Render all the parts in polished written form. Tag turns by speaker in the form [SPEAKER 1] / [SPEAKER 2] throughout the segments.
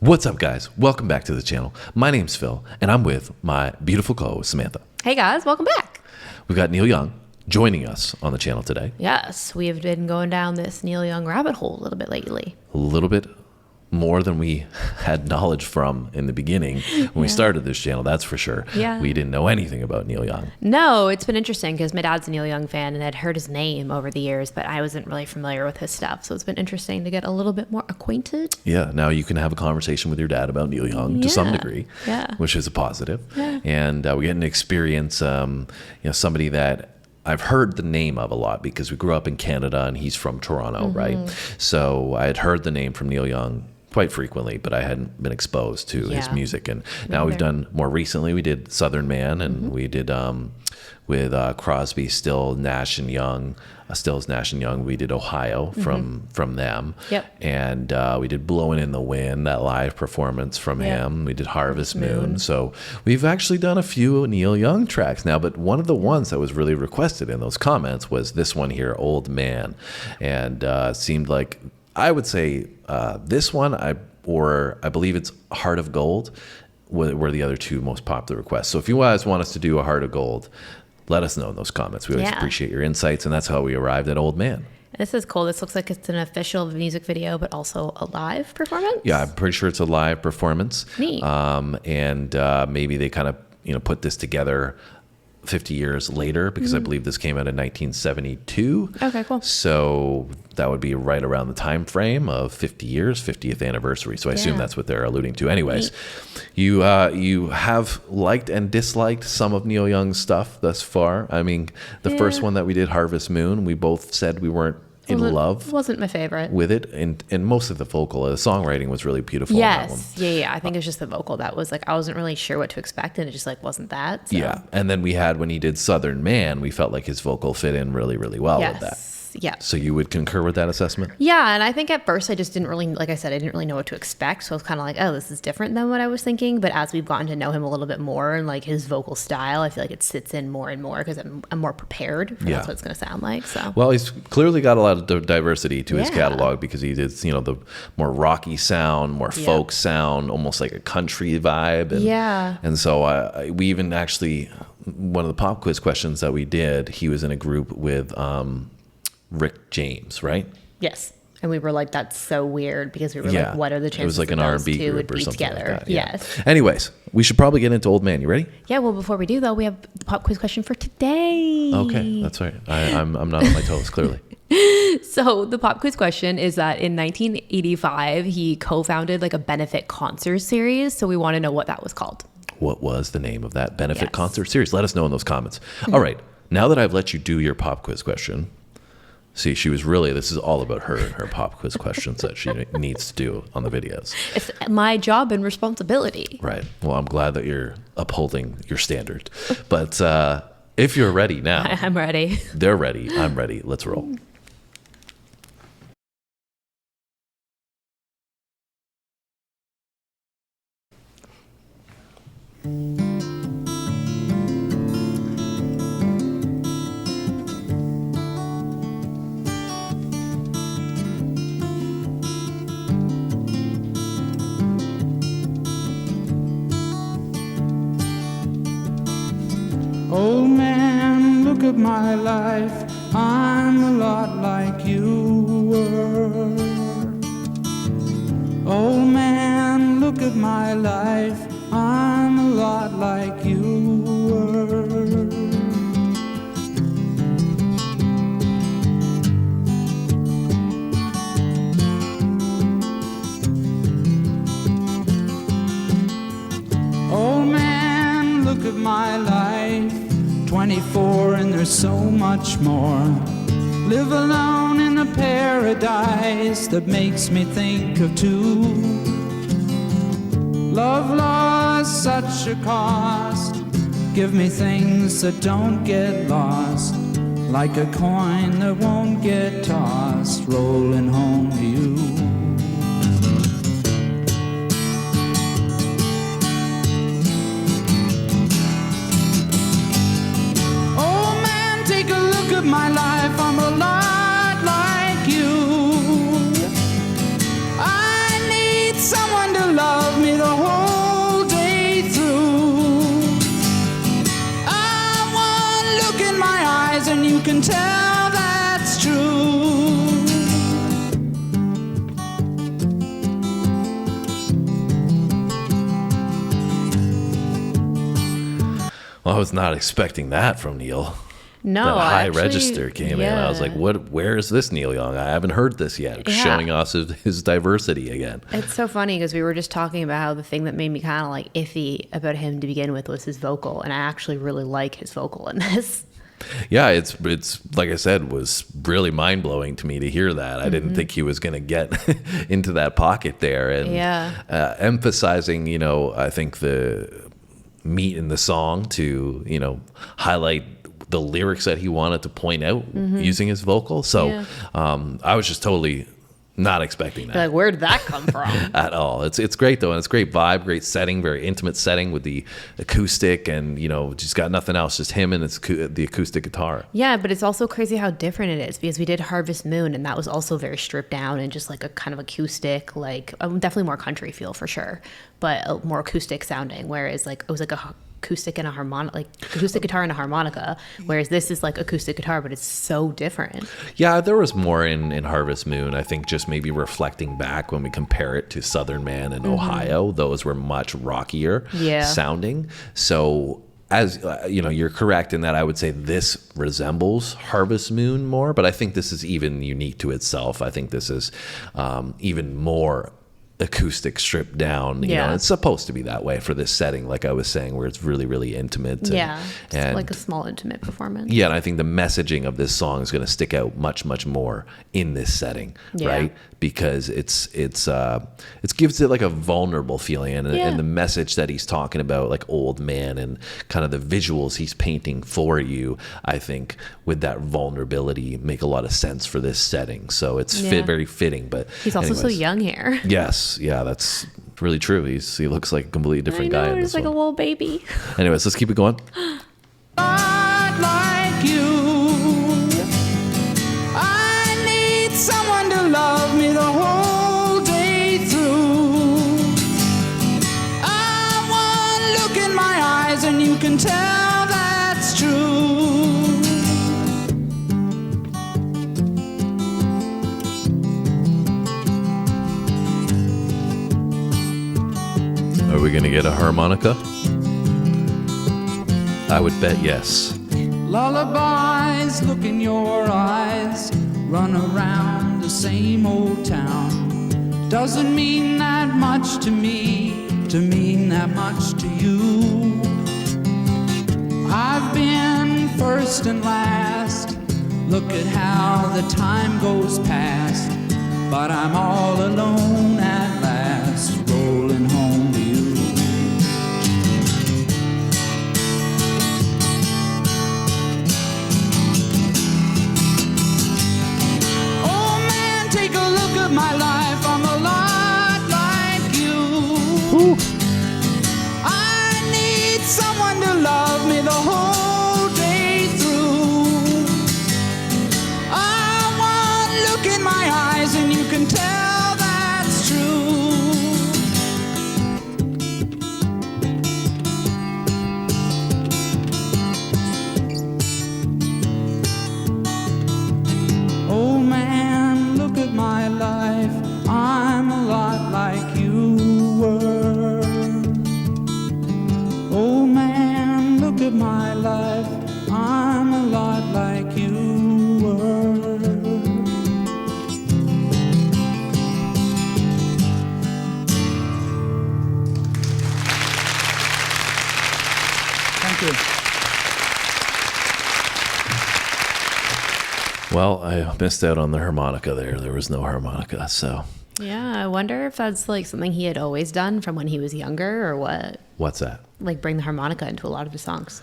[SPEAKER 1] What's up, guys? Welcome back to the channel. My name's Phil, and I'm with my beautiful co-host, Samantha.
[SPEAKER 2] Hey guys, welcome back.
[SPEAKER 1] We've got Neil Young joining us on the channel today.
[SPEAKER 2] Yes, we have been going down this Neil Young rabbit hole a little bit lately.
[SPEAKER 1] A little bit more than we had knowledge from in the beginning when we started this channel, that's for sure.
[SPEAKER 2] Yeah.
[SPEAKER 1] We didn't know anything about Neil Young.
[SPEAKER 2] No, it's been interesting because my dad's a Neil Young fan and I'd heard his name over the years, but I wasn't really familiar with his stuff. So it's been interesting to get a little bit more acquainted.
[SPEAKER 1] Yeah, now you can have a conversation with your dad about Neil Young to some degree, which is a positive. Yeah. And we get an experience, somebody that I've heard the name of a lot because we grew up in Canada and he's from Toronto, right? So I had heard the name from Neil Young quite frequently, but I hadn't been exposed to his music. And now we've done more recently, we did Southern Man, and we did with Crosby, Stills, Nash and Young, we did Ohio from them. Yep. And we did Blowing in the Wind, that live performance from him. We did Harvest Moon. So we've actually done a few Neil Young tracks now, but one of the ones that was really requested in those comments was this one here, Old Man. And seemed like, I would say this one, I believe it's Heart of Gold, were the other two most popular requests. So if you guys want us to do a Heart of Gold, let us know in those comments. We always appreciate your insights, and that's how we arrived at Old Man.
[SPEAKER 2] This is cool. This looks like it's an official music video, but also a live performance?
[SPEAKER 1] Yeah, I'm pretty sure it's a live performance.
[SPEAKER 2] Neat.
[SPEAKER 1] And maybe they kind of put this together 50 years later, because I believe this came out in 1972. Okay, cool. So that would be right around the time frame of 50 years, 50th anniversary. So I assume that's what they're alluding to. Anyways, you have liked and disliked some of Neil Young's stuff thus far. I mean, the first one that we did, Harvest Moon, we both said we weren't in love.
[SPEAKER 2] Wasn't my favorite
[SPEAKER 1] with it, and most of the vocal, the songwriting was really beautiful.
[SPEAKER 2] Yes, I think it was just the vocal that was like, I wasn't really sure what to expect, and it just like wasn't that. So.
[SPEAKER 1] Yeah, and then we had when he did Southern Man, we felt like his vocal fit in really, really well with that. Yeah. So you would concur with that assessment?
[SPEAKER 2] Yeah, and I think at first I just didn't really, like I said, I didn't really know what to expect. So I was kind of like, oh, this is different than what I was thinking. But as we've gotten to know him a little bit more and like his vocal style, I feel like it sits in more and more because I'm more prepared for that's what it's going to sound like. So well,
[SPEAKER 1] he's clearly got a lot of diversity to his catalog because he did, the more rocky sound, more folk sound, almost like a country vibe. And, and so we even actually, one of the pop quiz questions that we did, he was in a group with Rick James, right?
[SPEAKER 2] Yes. And we were like, that's so weird because we were like, what are the chances
[SPEAKER 1] it was like an R&B group or something
[SPEAKER 2] together?
[SPEAKER 1] Like that. Yes. Anyways, we should probably get into Old Man. You ready?
[SPEAKER 2] Yeah. Well, before we do though, we have the pop quiz question for today.
[SPEAKER 1] Okay. That's right. I'm not on my toes, clearly.
[SPEAKER 2] So the pop quiz question is that in 1985, he co-founded like a benefit concert series. So we want to know what that was called. What
[SPEAKER 1] was the name of that benefit concert series? Let us know in those comments. All right. Now that I've let you do your pop quiz question, see, this is all about her and her pop quiz questions that she needs to do on the videos.
[SPEAKER 2] It's my job and responsibility.
[SPEAKER 1] Right. Well, I'm glad that you're upholding your standard. But if you're ready now.
[SPEAKER 2] I'm ready.
[SPEAKER 1] They're ready. I'm ready. Let's roll.
[SPEAKER 3] Old man, look at my life, I'm a lot like you were. Old man, look at my life, I'm a lot like you were. Old man, look at my life, 24 and there's so much more. Live alone in a paradise that makes me think of two. Love lost such a cost. Give me things that don't get lost, like a coin that won't get tossed, rolling home to you. My life, I'm a lot like you. I need someone to love.
[SPEAKER 1] Well, I was not expecting that from Neil.
[SPEAKER 2] No,
[SPEAKER 1] that high
[SPEAKER 2] actually,
[SPEAKER 1] register came in. I was like, where is this Neil Young? I haven't heard this yet.
[SPEAKER 2] Yeah.
[SPEAKER 1] Showing us his diversity again.
[SPEAKER 2] It's so funny because we were just talking about how the thing that made me kind of like iffy about him to begin with was his vocal. And I actually really like his vocal in this.
[SPEAKER 1] Yeah, it's like I said, was really mind blowing to me to hear that. I didn't think he was going to get into that pocket there, and emphasizing, I think the meat in the song to, highlight the lyrics that he wanted to point out using his vocal. So I was just totally not expecting that.
[SPEAKER 2] Like, where did that come from?
[SPEAKER 1] At all. It's great though, and it's great vibe, great setting, very intimate setting with the acoustic, and just got nothing else, just him and the acoustic guitar.
[SPEAKER 2] Yeah, but it's also crazy how different it is, because we did Harvest Moon, and that was also very stripped down and just like a kind of acoustic, like definitely more country feel for sure, but more acoustic sounding. Whereas like it was like a acoustic and a harmonica, like acoustic guitar and a harmonica, whereas this is like acoustic guitar, but it's so different.
[SPEAKER 1] Yeah, there was more in Harvest Moon. I think just maybe reflecting back when we compare it to Southern Man and Ohio, those were much rockier sounding. So as you're correct in that I would say this resembles Harvest Moon more, but I think this is even unique to itself. I think this is even more acoustic, stripped down. It's supposed to be that way for this setting, like I was saying, where it's really, really intimate.
[SPEAKER 2] And like a small intimate performance.
[SPEAKER 1] Yeah, and I think the messaging of this song is going to stick out much, much more in this setting, right? Because it gives it like a vulnerable feeling, and the message that he's talking about, like old man, and kind of the visuals he's painting for you, I think with that vulnerability make a lot of sense for this setting. So it's very fitting. But
[SPEAKER 2] he's also so young here.
[SPEAKER 1] Yes, yeah, that's really true. He looks like a completely different guy.
[SPEAKER 2] He's like a little baby.
[SPEAKER 1] Anyways, let's keep it going.
[SPEAKER 3] Not like you. I need someone to love me the whole day through. I want look in my eyes and you can tell that's true.
[SPEAKER 1] Are we going to get a harmonica? I would bet yes.
[SPEAKER 3] Lullabies look in your eyes, run around the same old town. Doesn't mean that much to me, to mean that much to you. I've been first and last, look at how the time goes past. But I'm all alone at last, rolling home to you. Take a look at my life, I'm a lot like you. Ooh. I need someone to love me the whole day through. I want look in my eyes and you can tell that's true. Oh man, look at my life, I'm a lot like you were. Oh man, look at my life, I'm a lot like you were. Thank you.
[SPEAKER 1] Well, I missed out on the harmonica there. There was no harmonica, so.
[SPEAKER 2] Yeah, I wonder if that's like something he had always done from when he was younger, or what?
[SPEAKER 1] What's that?
[SPEAKER 2] Like bring the harmonica into a lot of his songs.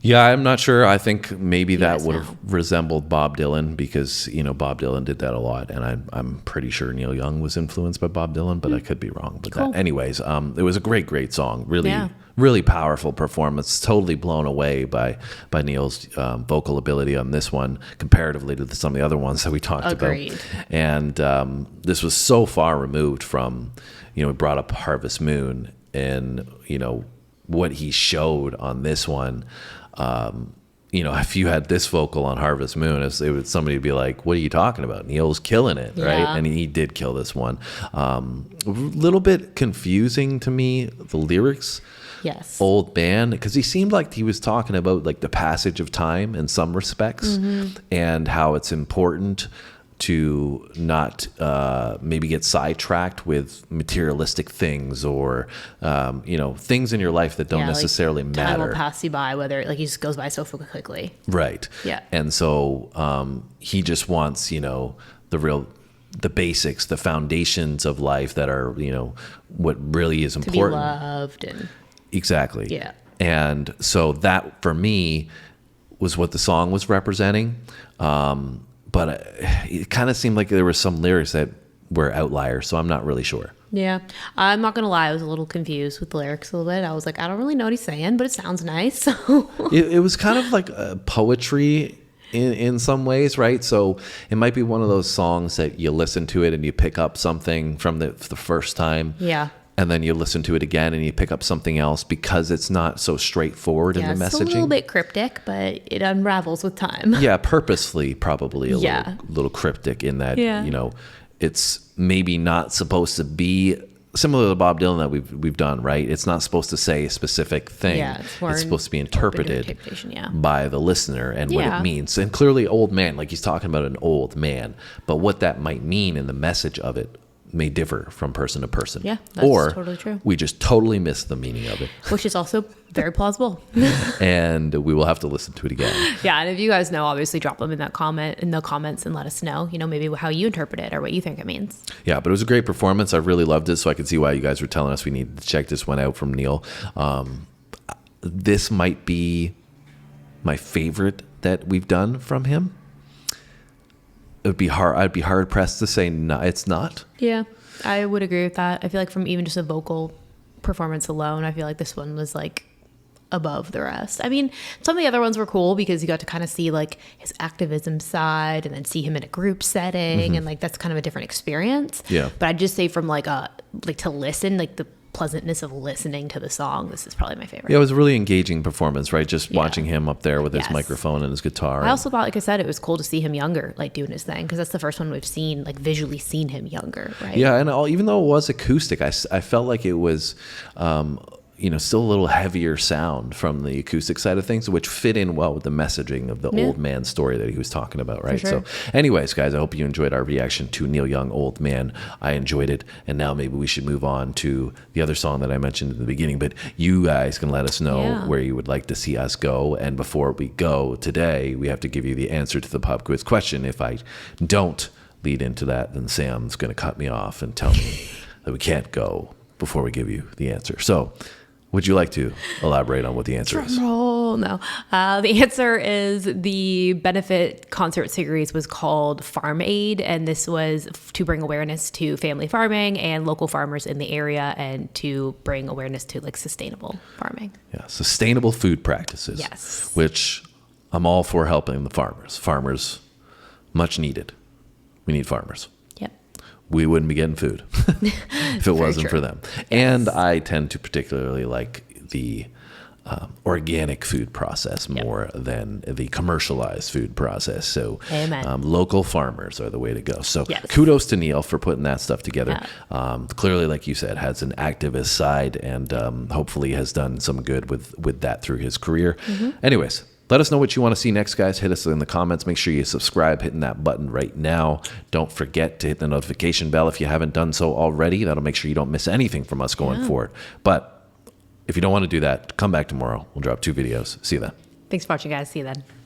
[SPEAKER 1] Yeah, I'm not sure. I think maybe that would have resembled Bob Dylan, because, Bob Dylan did that a lot. And I'm pretty sure Neil Young was influenced by Bob Dylan, but I could be wrong. But
[SPEAKER 2] cool.
[SPEAKER 1] Anyways, it was a great, great song. Really powerful performance. Totally blown away by Neil's vocal ability on this one, comparatively to some of the other ones that we talked about. And this was so far removed from, we brought up Harvest Moon, and, what he showed on this one. If you had this vocal on Harvest Moon, somebody would be like, what are you talking about? Neil's killing it, right? And he did kill this one. A little bit confusing to me, the lyrics
[SPEAKER 2] Yes.
[SPEAKER 1] Old man, because he seemed like he was talking about like the passage of time in some respects, and how it's important to not maybe get sidetracked with materialistic things or things in your life that don't necessarily
[SPEAKER 2] like,
[SPEAKER 1] matter.
[SPEAKER 2] Time will pass you by, whether like he just goes by so quickly.
[SPEAKER 1] Right.
[SPEAKER 2] Yeah.
[SPEAKER 1] And so he just wants the basics, the foundations of life that are what really is important.
[SPEAKER 2] To be loved and
[SPEAKER 1] exactly.
[SPEAKER 2] Yeah.
[SPEAKER 1] And so that for me was what the song was representing. But it kind of seemed like there were some lyrics that were outliers, so I'm not really sure.
[SPEAKER 2] Yeah. I'm not going to lie. I was a little confused with the lyrics a little bit. I was like, I don't really know what he's saying, but it sounds nice. So
[SPEAKER 1] it was kind of like poetry in some ways, right? So it might be one of those songs that you listen to it and you pick up something from the first time.
[SPEAKER 2] Yeah.
[SPEAKER 1] And then you listen to it again and you pick up something else because it's not so straightforward in the messaging.
[SPEAKER 2] It's a little bit cryptic, but it unravels with time.
[SPEAKER 1] Yeah, purposely probably a little cryptic in that, it's maybe not supposed to be similar to Bob Dylan that we've done, right? It's not supposed to say a specific thing.
[SPEAKER 2] Yeah,
[SPEAKER 1] it's supposed to be interpreted by the listener and what it means. And clearly old man, like he's talking about an old man, but what that might mean in the message of it may differ from person to person.
[SPEAKER 2] Yeah, that's
[SPEAKER 1] or
[SPEAKER 2] totally true.
[SPEAKER 1] We just totally miss the meaning of it.
[SPEAKER 2] Which is also very plausible.
[SPEAKER 1] And we will have to listen to it again.
[SPEAKER 2] Yeah, and if you guys know, obviously drop them in the comments and let us know, maybe how you interpret it or what you think it means.
[SPEAKER 1] Yeah, but it was a great performance. I really loved it, so I could see why you guys were telling us we needed to check this one out from Neil. This might be my favorite that we've done from him. I'd be hard pressed to say no, it's not.
[SPEAKER 2] Yeah, I would agree with that. I feel like from even just a vocal performance alone, I feel like this one was like above the rest. I mean, some of the other ones were cool because you got to kind of see like his activism side and then see him in a group setting, and like that's kind of a different experience.
[SPEAKER 1] Yeah.
[SPEAKER 2] But I'd just say from like to listen, like the pleasantness of listening to the song, this is probably my favorite.
[SPEAKER 1] Yeah, it was a really engaging performance, right? Just watching him up there with his microphone and his guitar.
[SPEAKER 2] I also thought, like I said, it was cool to see him younger, like doing his thing, because that's the first one we've seen, like visually seen him younger, right?
[SPEAKER 1] Yeah, and even though it was acoustic, I felt like it was still a little heavier sound from the acoustic side of things, which fit in well with the messaging of the old man story that he was talking about, right?
[SPEAKER 2] For sure.
[SPEAKER 1] So anyways, guys, I hope you enjoyed our reaction to Neil Young, Old Man. I enjoyed it. And now maybe we should move on to the other song that I mentioned at the beginning, but you guys can let us know where you would like to see us go. And before we go today, we have to give you the answer to the pop quiz question. If I don't lead into that, then Sam's going to cut me off and tell me that we can't go before we give you the answer. So would you like to elaborate on what the answer is?
[SPEAKER 2] Oh, no. The answer is the benefit concert series was called Farm Aid, and this was to bring awareness to family farming and local farmers in the area and to bring awareness to like sustainable farming.
[SPEAKER 1] Yeah, sustainable food practices.
[SPEAKER 2] Yes.
[SPEAKER 1] Which I'm all for helping the farmers. Farmers, much needed. We need farmers. We wouldn't be getting food if it wasn't for them. Yes. And I tend to particularly like the organic food process more than the commercialized food process. So local farmers are the way to go. So kudos to Neil for putting that stuff together. Yeah. Clearly, like you said, has an activist side and hopefully has done some good with that through his career. Anyways, let us know what you want to see next, guys. Hit us in the comments. Make sure you subscribe, hitting that button right now. Don't forget to hit the notification bell if you haven't done so already. That'll make sure you don't miss anything from us going forward. But if you don't want to do that, come back tomorrow. We'll drop 2 videos. See you then.
[SPEAKER 2] Thanks for watching, guys. See you then.